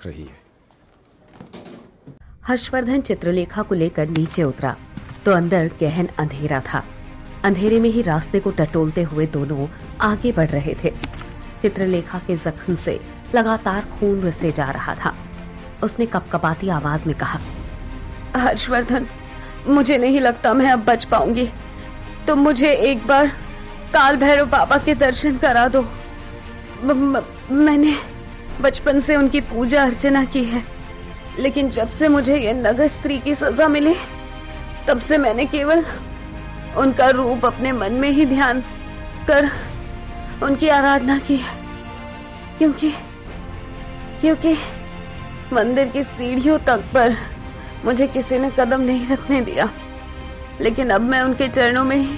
रही है। हर्षवर्धन चित्रलेखा को लेकर नीचे उतरा तो अंदर गहन अंधेरा था। अंधेरे में ही रास्ते को टटोलते हुए दोनों आगे बढ़ रहे थे। चित्रलेखा के जख्म से लगातार खून रिसे जा रहा था। उसने कपकपाती आवाज में कहा, हर्षवर्धन, मुझे नहीं लगता मैं अब बच पाऊंगी। तुम मुझे एक बार काल भैरव बाबा के दर्शन करा दो। मैंने बचपन से उनकी पूजा अर्चना की है, लेकिन जब से मुझे ये नगर स्त्री की सजा मिली तब से मैंने केवल उनका रूप अपने मन में ही ध्यान कर उनकी आराधना की है, क्योंकि मंदिर की सीढ़ियों तक पर मुझे किसी ने कदम नहीं रखने दिया। लेकिन अब मैं उनके चरणों में ही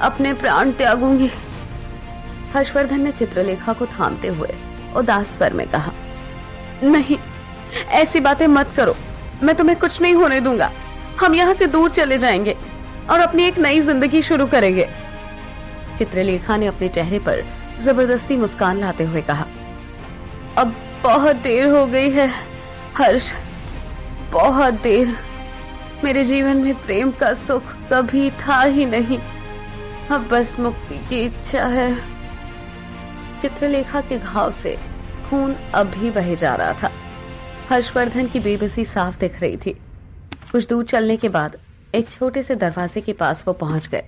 अपने प्राण त्यागूंगी। हर्षवर्धन ने चित्रलेखा को थामते हुए उदास स्वर में कहा, नहीं, ऐसी बातें मत करो। मैं तुम्हें कुछ नहीं होने दूंगा। हम यहाँ से दूर चले जाएंगे और अपनी एक नई जिंदगी शुरू करेंगे। चित्रलेखा ने अपने चेहरे पर जबरदस्ती मुस्कान लाते हुए कहा, अब बहुत देर हो गई है हर्ष, बहुत देर। मेरे जीवन में प्रेम का सुख कभी था ही नहीं। अब बस मुक्ति की इच्छा है। चित्रलेखा के घाव से खून अब भी बहे जा रहा था। हर्षवर्धन की बेबसी साफ दिख रही थी। कुछ दूर चलने के बाद एक छोटे से दरवाजे के पास वो पहुंच गए।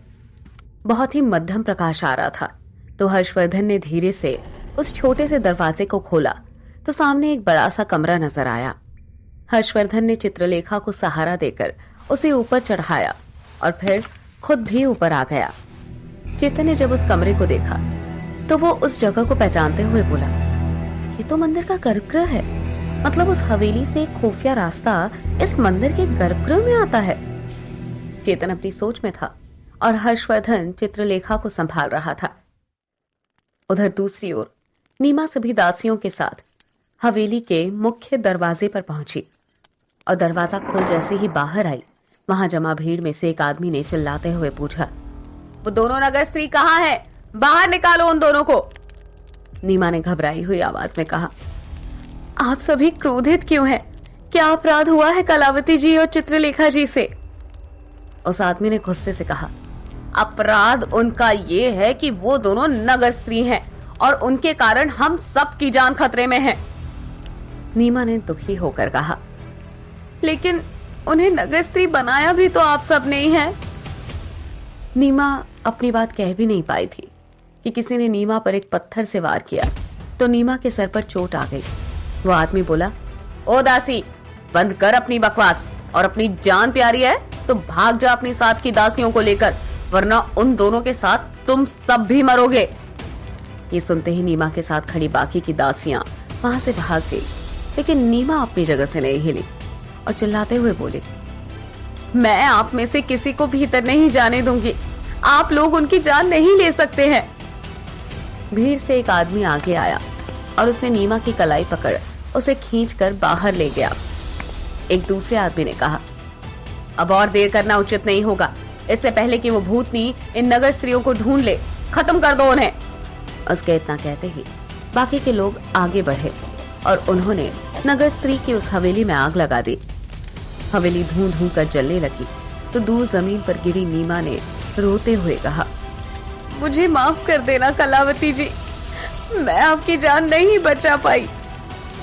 बहुत ही मध्यम प्रकाश आ रहा था तो हर्षवर्धन ने धीरे से उस छोटे से दरवाजे को खोला तो सामने एक बड़ा सा कमरा नजर आया। हर्षवर्धन ने चित्रलेखा को सहारा देकर उसे ऊपर चढ़ाया और फिर खुद भी ऊपर आ गया। चेतन ने जब उस कमरे को देखा तो वो उस जगह को पहचानते हुए बोला, ये तो मंदिर का गर्भगृह है। मतलब उस हवेली से एक खुफिया रास्ता इस मंदिर के गर्भगृह में आता है। चेतन अपनी सोच में था और हर्षवर्धन चित्रलेखा को संभाल रहा था। उधर दूसरी ओर नीमा सभी दासियों के साथ हवेली के मुख्य दरवाजे पर पहुंची और दरवाजा खोल जैसे ही बाहर आई, वहां जमा भीड़ में से एक आदमी ने चिल्लाते हुए पूछा, वो दोनों नगर स्त्री कहाँ है? बाहर निकालो उन दोनों को। नीमा ने घबराई हुई आवाज में कहा, आप सभी क्रोधित क्यों हैं? क्या अपराध हुआ है कलावती जी और चित्रलेखा जी से? उस आदमी ने गुस्से से कहा, अपराध उनका ये है कि वो दोनों नगर स्त्री हैं और उनके कारण हम सब की जान खतरे में है। नीमा ने दुखी होकर कहा, लेकिन उन्हें नगर स्त्री बनाया भी तो आप सब ने ही है। नीमा अपनी बात कह भी नहीं पाई थी कि किसी ने नीमा पर एक पत्थर से वार किया तो नीमा के सर पर चोट आ गई। वो आदमी बोला, ओ दासी, बंद कर अपनी बकवास और अपनी जान प्यारी है तो भाग जा अपनी साथ की दासियों को लेकर, वरना उन दोनों के साथ तुम सब भी मरोगे। ये सुनते ही नीमा के साथ खड़ी बाकी की दासियां वहां से भाग गई, लेकिन नीमा अपनी जगह से नहीं हिली और चिल्लाते हुए बोली, मैं आप में से किसी को भीतर नहीं जाने दूंगी। आप लोग उनकी जान नहीं ले सकते हैं। भीड़ से एक आदमी आगे आया और उसने नीमा की कलाई पकड़ उसे खींचकर बाहर ले गया। एक दूसरे आदमी ने कहा, अब और देर करना उचित नहीं होगा। इससे पहले कि वो भूतनी इन नगर स्त्रियों को ढूंढ ले, खत्म कर दो उन्हें। उसके इतना कहते ही बाकी के लोग आगे बढ़े और उन्होंने नगर स्त्री की उस हवेली में आग लगा दी। हवेली धूं धूं कर जलने लगी तो दूर जमीन पर गिरी नीमा ने रोते हुए कहा, मुझे माफ कर देना कलावती जी, मैं आपकी जान नहीं बचा पाई।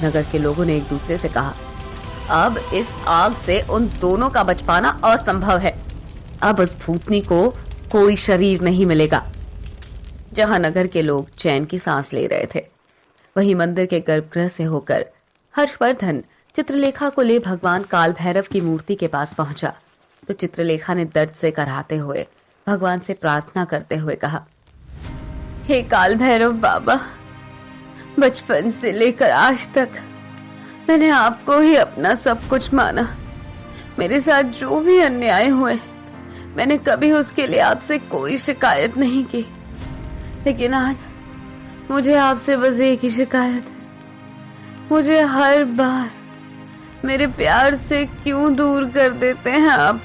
नगर के लोगों ने एक दूसरे से कहा, अब इस आग से उन दोनों का बच पाना असंभव है। अब उस भूतनी को कोई शरीर नहीं मिलेगा। जहां नगर के लोग चैन की सांस ले रहे थे, वहीं मंदिर के गर्भगृह से होकर हर्षवर्धन चित्रलेखा को ले भगवान काल भैरव की मूर्ति के पास पहुंचा तो चित्रलेखा ने दर्द से कराहते हुए भगवान से प्रार्थना करते हुए कहा, हे काल भैरव बाबा, बचपन से लेकर आज तक मैंने आपको ही अपना सब कुछ माना। मेरे साथ जो भी अन्याय हुए मैंने कभी उसके लिए आपसे कोई शिकायत नहीं की, लेकिन आज मुझे आपसे बस एक ही शिकायत है। मुझे हर बार मेरे प्यार से क्यों दूर कर देते हैं आप?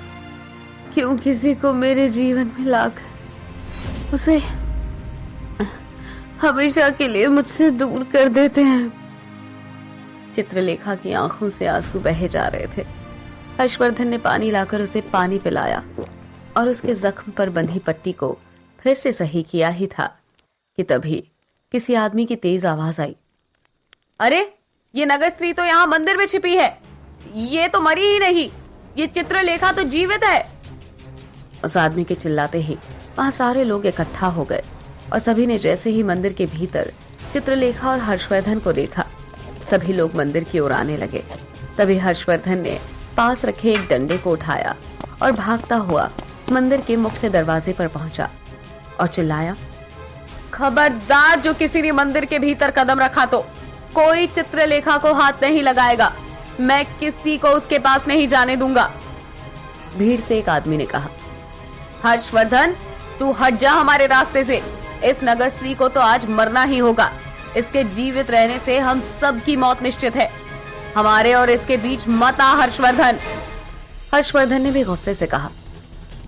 क्यों किसी को मेरे जीवन में लाकर उसे हमेशा के लिए मुझसे दूर कर देते हैं? चित्रलेखा की आंखों से आंसू बहे जा रहे थे। हर्षवर्धन ने पानी लाकर उसे पानी पिलाया और उसके जख्म पर बंधी पट्टी को फिर से सही किया ही था कि तभी किसी आदमी की तेज आवाज आई। अरे, ये नगर स्त्री तो यहाँ मंदिर में छिपी है। ये तो मरी ही नहीं, ये चित्रलेखा तो जीवित है। उस आदमी के चिल्लाते ही वहां सारे लोग इकट्ठा हो गए और सभी ने जैसे ही मंदिर के भीतर चित्रलेखा और हर्षवर्धन को देखा, सभी लोग मंदिर की ओर आने लगे। तभी हर्षवर्धन ने पास रखे एक डंडे को उठाया और भागता हुआ मंदिर के मुख्य दरवाजे पर पहुंचा और चिल्लाया, खबरदार, जो किसी ने मंदिर के भीतर कदम रखा तो कोई चित्रलेखा को हाथ नहीं लगाएगा। मैं किसी को उसके पास नहीं जाने दूंगा। भीड़ से एक आदमी ने कहा, हर्षवर्धन, तू हट जा हमारे रास्ते से। इस नगर स्त्री को तो आज मरना ही होगा। इसके जीवित रहने से हम सब की मौत निश्चित है। हमारे और इसके बीच मत आ हर्षवर्धन। हर्षवर्धन ने भी गुस्से से कहा,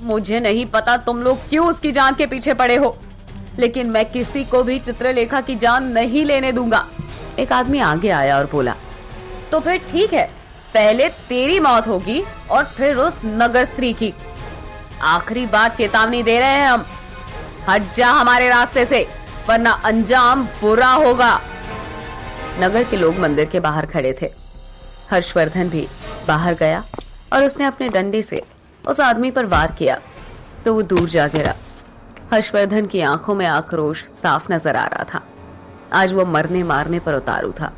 मुझे नहीं पता तुम लोग क्यों उसकी जान के पीछे पड़े हो, लेकिन मैं किसी को भी चित्रलेखा की जान नहीं लेने दूंगा। एक आदमी आगे आया और बोला, तो फिर ठीक है, पहले तेरी मौत होगी और फिर उस नगर स्त्री की। आखिरी बार चेतावनी दे रहे हैं हम, हट जा हमारे रास्ते से, वरना अंजाम बुरा होगा। नगर के लोग मंदिर के बाहर खड़े थे। हर्षवर्धन भी बाहर गया और उसने अपने डंडे से उस आदमी पर वार किया तो वो दूर जा गिरा। हर्षवर्धन की आंखों में आक्रोश साफ नजर आ रहा था। आज वो मरने मारने पर उतारू था।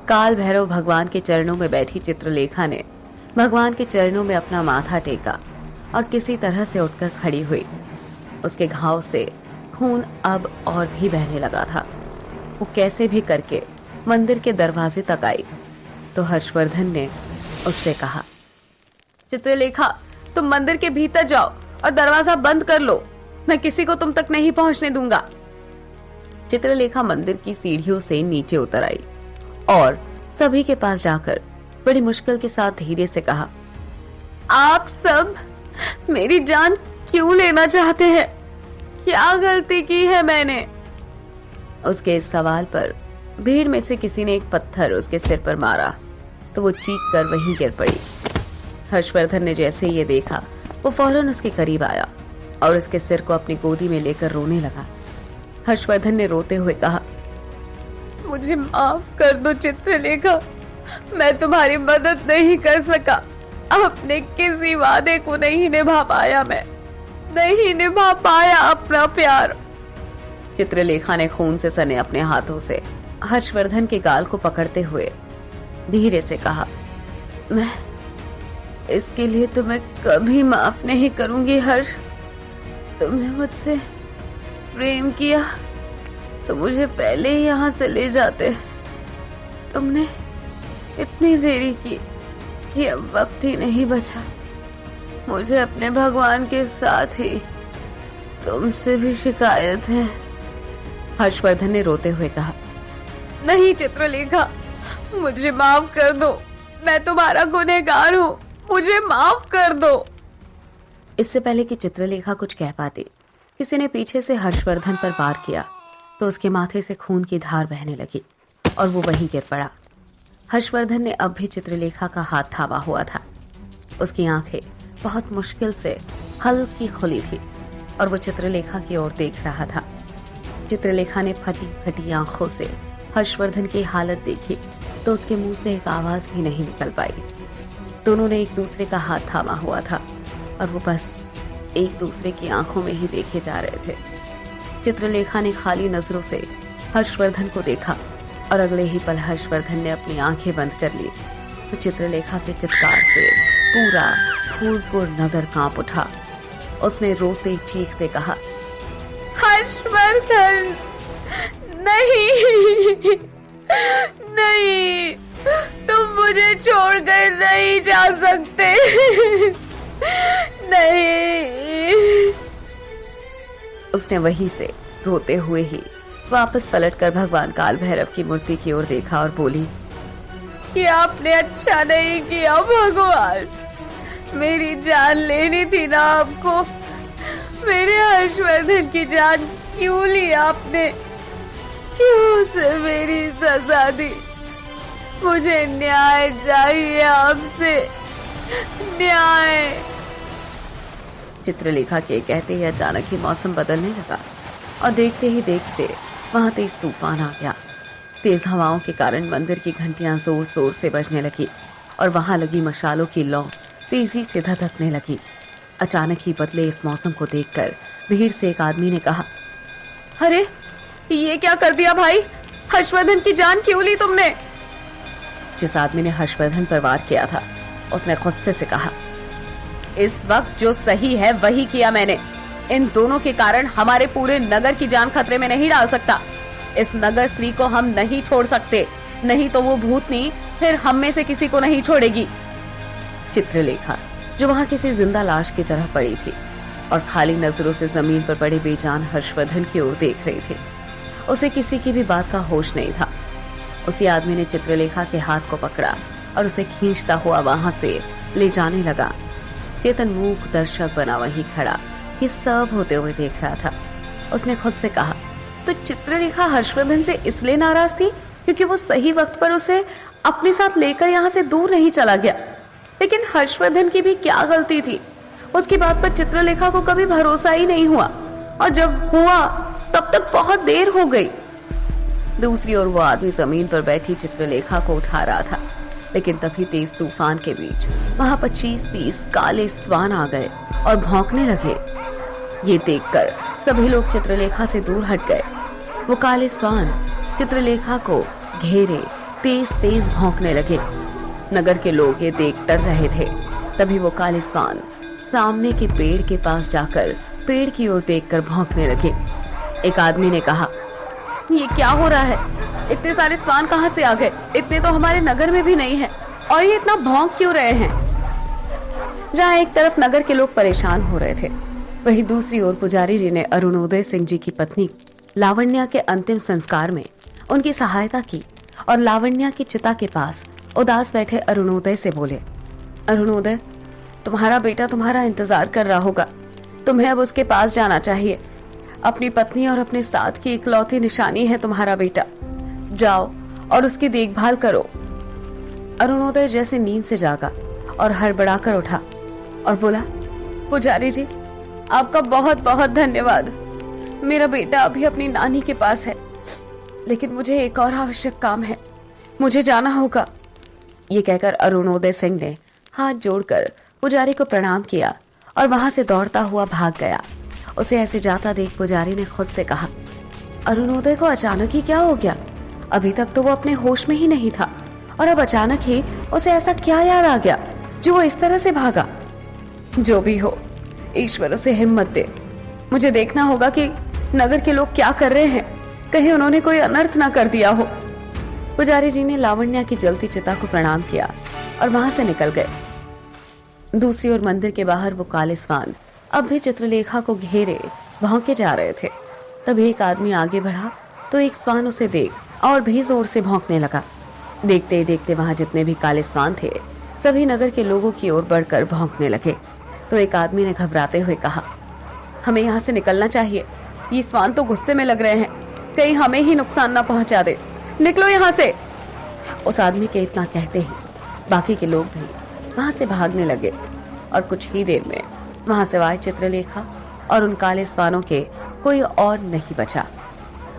काल भैरव भगवान के चरणों में बैठी चित्रलेखा ने भगवान के चरणों में अपना माथा टेका और किसी तरह से उठकर खड़ी हुई। उसके घाव से खून अब और भी बहने लगा था। वो कैसे भी करके मंदिर के दरवाजे तक आई तो हर्षवर्धन ने उससे कहा, चित्रलेखा, तुम मंदिर के भीतर जाओ और दरवाजा बंद कर लो। मैं किसी को तुम तक नहीं पहुंचने दूंगा। चित्रलेखा मंदिर की सीढ़ियों से नीचे उतर आई और सभी के पास जाकर बड़ी मुश्किल के साथ धीरे से कहा, आप सब मेरी जान क्यों लेना चाहते हैं? क्या गलती की है मैंने? उसके इस सवाल पर भीड़ में से किसी ने एक पत्थर उसके सिर पर मारा तो वो चीख कर वहीं गिर पड़ी। हर्षवर्धन ने जैसे ये देखा, वो फौरन उसके करीब आया और उसके सिर को अपनी गोदी में लेकर रोने लगा। हर्षवर्धन ने रोते हुए कहा, मुझे माफ कर दो चित्रलेखा, मैं तुम्हारी मदद नहीं कर सका। अपने किसी वादे को नहीं निभा पाया, मैं नहीं निभा पाया अपना प्यार। चित्रलेखा ने खून से सने अपने हाथों से हर्षवर्धन के गाल को पकड़ते हुए धीरे से कहा, मैं इसके लिए तुम्हें कभी माफ नहीं करूंगी हर्ष। तुमने मुझसे प्रेम किया तो मुझे पहले ही यहाँ से ले जाते। तुमने इतनी देरी की कि अब वक्त ही नहीं बचा। मुझे अपने भगवान के साथ ही तुमसे भी शिकायत है। हर्षवर्धन ने रोते हुए कहा, नहीं चित्रलेखा, मुझे माफ कर दो। मैं तुम्हारा गुनहगार हूँ, मुझे माफ कर दो। इससे पहले कि चित्रलेखा कुछ कह पाती, किसी ने पीछे से हर्षवर्धन पर वार किया तो उसके माथे से खून की धार बहने लगी और वो वहीं गिर पड़ा। हर्षवर्धन ने अब भी चित्रलेखा का हाथ थामा हुआ था। उसकी आंखें बहुत मुश्किल से हल्की खुली थी और वो चित्रलेखा की ओर देख रहा था। चित्रलेखा ने फटी फटी आंखों से हर्षवर्धन की हालत देखी तो उसके मुंह से एक आवाज भी नहीं निकल पाई। दोनों ने एक दूसरे का हाथ थामा हुआ था और वो बस एक दूसरे की आंखों में ही देखे जा रहे थे। चित्रलेखा ने खाली नजरों से हर्षवर्धन को देखा और अगले ही पल हर्षवर्धन ने अपनी आंखें बंद कर ली तो चित्रलेखा के चित्कार से पूरा फूलपुर नगर कांप उठा। उसने रोते चीखते कहा, हर्षवर्धन, नहीं नहीं, तुम मुझे छोड़कर नहीं जा सकते। नहीं। उसने वहीं से रोते हुए ही वापस पलटकर भगवान काल भैरव की मूर्ति की ओर देखा और बोली, कि आपने अच्छा नहीं किया भगवान, मेरी जान लेनी थी ना आपको। मेरे हर्षवर्धन की जान क्यों ली आपने? क्यों उसे मेरी सजा दी? मुझे न्याय चाहिए आपसे, न्याय। चित्रलेखा के कहते ही अचानक ही मौसम बदलने लगा और देखते ही देखते वहां तेज तूफान आ गया। तेज हवाओं के कारण मंदिर की घंटियां जोर जोर से बजने लगी और वहां लगी मशालों की लौ तेजी से धधकने लगी। अचानक ही बदले इस मौसम को देखकर भीड़ से एक आदमी ने कहा, अरे ये क्या कर दिया भाई, हर्षवर्धन की जान क्यों ली तुमने? जिस आदमी ने हर्षवर्धन पर वार किया था उसने गुस्से से कहा, इस वक्त जो सही है वही किया मैंने। इन दोनों के कारण हमारे पूरे नगर की जान खतरे में नहीं डाल सकता। इस नगर स्त्री को हम नहीं छोड़ सकते, नहीं तो वो भूतनी फिर हम में से किसी को नहीं छोड़ेगी। चित्रलेखा जो वहां किसी जिंदा लाश की तरह पड़ी थी और खाली नजरों से जमीन पर पड़े बेजान हर्षवर्धन की ओर देख रही थी, उसे किसी की भी बात का होश नहीं था। उसी आदमी ने चित्रलेखा के हाथ को पकड़ा और उसे खींचता हुआ वहां से ले जाने लगा। चेतन मूक दर्शक बना वहीं खड़ा ये सब होते हुए देख रहा था। उसने खुद से कहा, तो चित्रलेखा हर्षवर्धन से इसलिए नाराज थी क्योंकि वो सही वक्त पर उसे अपने साथ लेकर यहाँ से दूर नहीं चला गया। लेकिन हर्षवर्धन की भी क्या गलती थी? उसकी बात पर चित्रलेखा को कभी भरोसा ही नहीं हुआ और जब हुआ तब तक बहुत देर हो गई। दूसरी ओर वो आदमी जमीन पर बैठी चित्रलेखा को उठा रहा था, लेकिन तभी तेज तूफान के बीच वहां 25-30 काले स्वान आ गए और भौंकने लगे। ये देखकर सभी लोग चित्रलेखा से दूर हट गए। वो काले स्वान चित्रलेखा को घेरे तेज तेज भौंकने लगे। नगर के लोग ये देख डर रहे थे। तभी वो काले स्वान सामने के पेड़ के पास जाकर पेड़ की ओर देखकर भौंकने लगे। एक आदमी ने कहा, ये क्या हो रहा है? इतने सारे स्वान कहां से आ गए? इतने तो हमारे नगर में भी नहीं है और ये इतना भौंक क्यों रहे हैं? जहां एक तरफ नगर के लोग परेशान हो रहे थे, वहीं दूसरी ओर पुजारी जी ने अरुणोदय सिंह जी की पत्नी लावण्या के अंतिम संस्कार में उनकी सहायता की और लावण्या की चिता के पास उदास बैठे अरुणोदय से बोले, अरुणोदय, तुम्हारा बेटा तुम्हारा इंतजार कर रहा होगा। तुम्हें अब उसके पास जाना चाहिए। अपनी पत्नी और अपने साथ की इकलौती निशानी है तुम्हारा बेटा। जाओ और उसकी देखभाल करो। अरुणोदय जैसे नींद से जागा और हड़बड़ाकर उठा और बोला, पुजारी जी, आपका बहुत बहुत धन्यवाद। मेरा बेटा अभी अपनी नानी के पास है, लेकिन मुझे एक और आवश्यक काम है, मुझे जाना होगा। ये कहकर अरुणोदय सिंह ने हाथ जोड़कर पुजारी को प्रणाम किया और वहां से दौड़ता हुआ भाग गया। उसे ऐसे जाता देख पुजारी ने खुद से कहा, अरुणोदय को अचानक ही क्या हो गया? अभी तक तो वो अपने होश में ही नहीं था और अब अचानक ही उसे ऐसा क्या याद आ गया जो वो इस तरह से भागा? जो भी हो, ईश्वर उसे हिम्मत दे। मुझे देखना होगा कि नगर के लोग क्या कर रहे हैं, कहीं उन्होंने कोई अनर्थ ना कर दिया हो। पुजारी जी ने लावण्या की जलती चिता को प्रणाम किया और वहां से निकल गए। दूसरी ओर मंदिर के बाहर वो काले स्वान अब भी चित्रलेखा को घेरे भौंके जा रहे थे। तभी एक आदमी आगे बढ़ा तो एक स्वान उसे देख और भी जोर से भौंकने लगा। देखते ही देखते वहां जितने भी काले स्वान थे सभी नगर के लोगों की ओर बढ़कर भौंकने लगे। तो एक आदमी ने घबराते हुए कहा, हमें यहाँ से निकलना चाहिए। ये स्वान तो गुस्से में लग रहे हैं, कहीं हमें ही नुकसान ना पहुंचा दे। निकलो यहाँ से। उस आदमी के इतना कहते ही बाकी के लोग भी वहां से भागने लगे और कुछ ही देर में वहां सिवाय चित्रलेखा और उन काले स्वानों के कोई और नहीं बचा।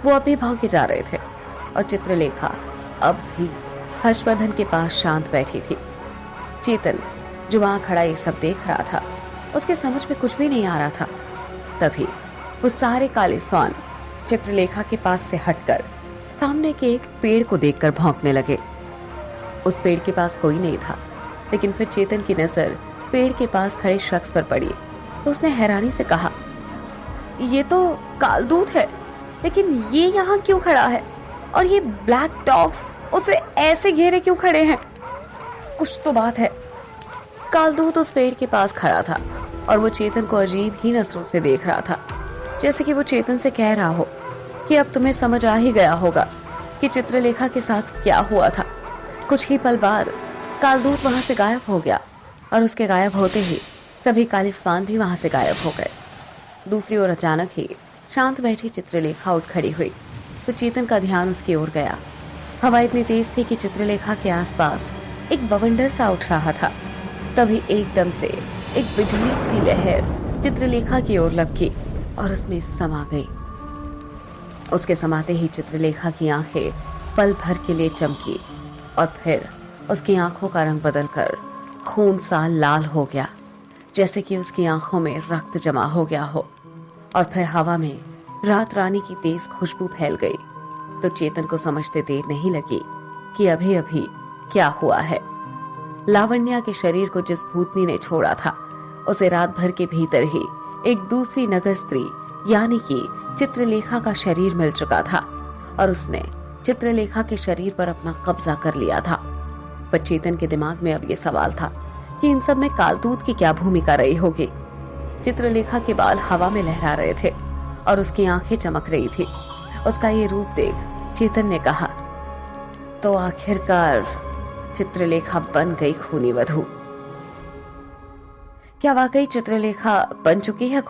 वो अब भी भौंके जा रहे थे और चित्रलेखा अब भी हर्षवर्धन के पास शांत बैठी थी। चेतन जो वहां खड़ा ये सब देख रहा था, उसके समझ में कुछ भी नहीं आ रहा था। तभी वो सारे काले स्वान चित्रलेखा के पास से हटकर सामने के एक पेड़ को देखकर भौंकने लगे। उस पेड़ के पास कोई नहीं था, लेकिन फिर चेतन की नजर पेड़ के पास खड़े शख्स पर पड़ी तो उसने हैरानी से कहा, ये तो कालदूत है, लेकिन ये यहाँ क्यों खड़ा है? और ये ब्लैक डॉग्स उसे ऐसे घेरे क्यों खड़े हैं? कुछ तो बात है। कालदूत उस पेड़ के पास खड़ा था और वो चेतन को अजीब ही नजरों से देख रहा था, जैसे कि वो चेतन से कह रहा हो कि अब तुम्हें समझ आ ही गया होगा कि चित्रलेखा के साथ क्या हुआ था। कुछ ही पल बाद कालदूत वहां से गायब हो गया और उसके गायब होते ही सभी काले स्वान भी वहां से गायब हो गए। दूसरी ओर अचानक ही शांत बैठी चित्रलेखा उठ खड़ी हुई तो चेतन का ध्यान उसकी ओर गया। हवा इतनी तेज थी कि चित्रलेखा के आसपास एक बवंडर सा उठ रहा था। तभी एकदम से एक बिजली सी लहर चित्रलेखा की ओर लपकी और उसमें समा गई। उसके समाते ही चित्रलेखा की आंखें पल भर के लिए चमकी और फिर उसकी आंखों का रंग बदलकर खून सा लाल हो गया, जैसे कि उसकी आंखों में रक्त जमा हो गया हो। और फिर हवा में रात रानी की तेज खुशबू फैल गई। तो चेतन को समझते देर नहीं लगी कि अभी अभी क्या हुआ है। लावण्या के शरीर को जिस भूतनी ने छोड़ा था, उसे रात भर के भीतर ही एक दूसरी नगर स्त्री यानी कि चित्रलेखा का शरीर मिल चुका था और उसने चित्रलेखा के शरीर पर अपना कब्जा कर लिया था। पर चेतन के दिमाग में अब ये सवाल था कि इन सब में कालदूत की क्या भूमिका रही होगी। चित्रलेखा के बाल हवा में लहरा रहे थे और उसकी आंखें चमक रही थी। उसका ये रूप देख चेतन ने कहा, तो आखिरकार चित्रलेखा बन गई खूनी वधू। क्या वाकई चित्रलेखा बन चुकी है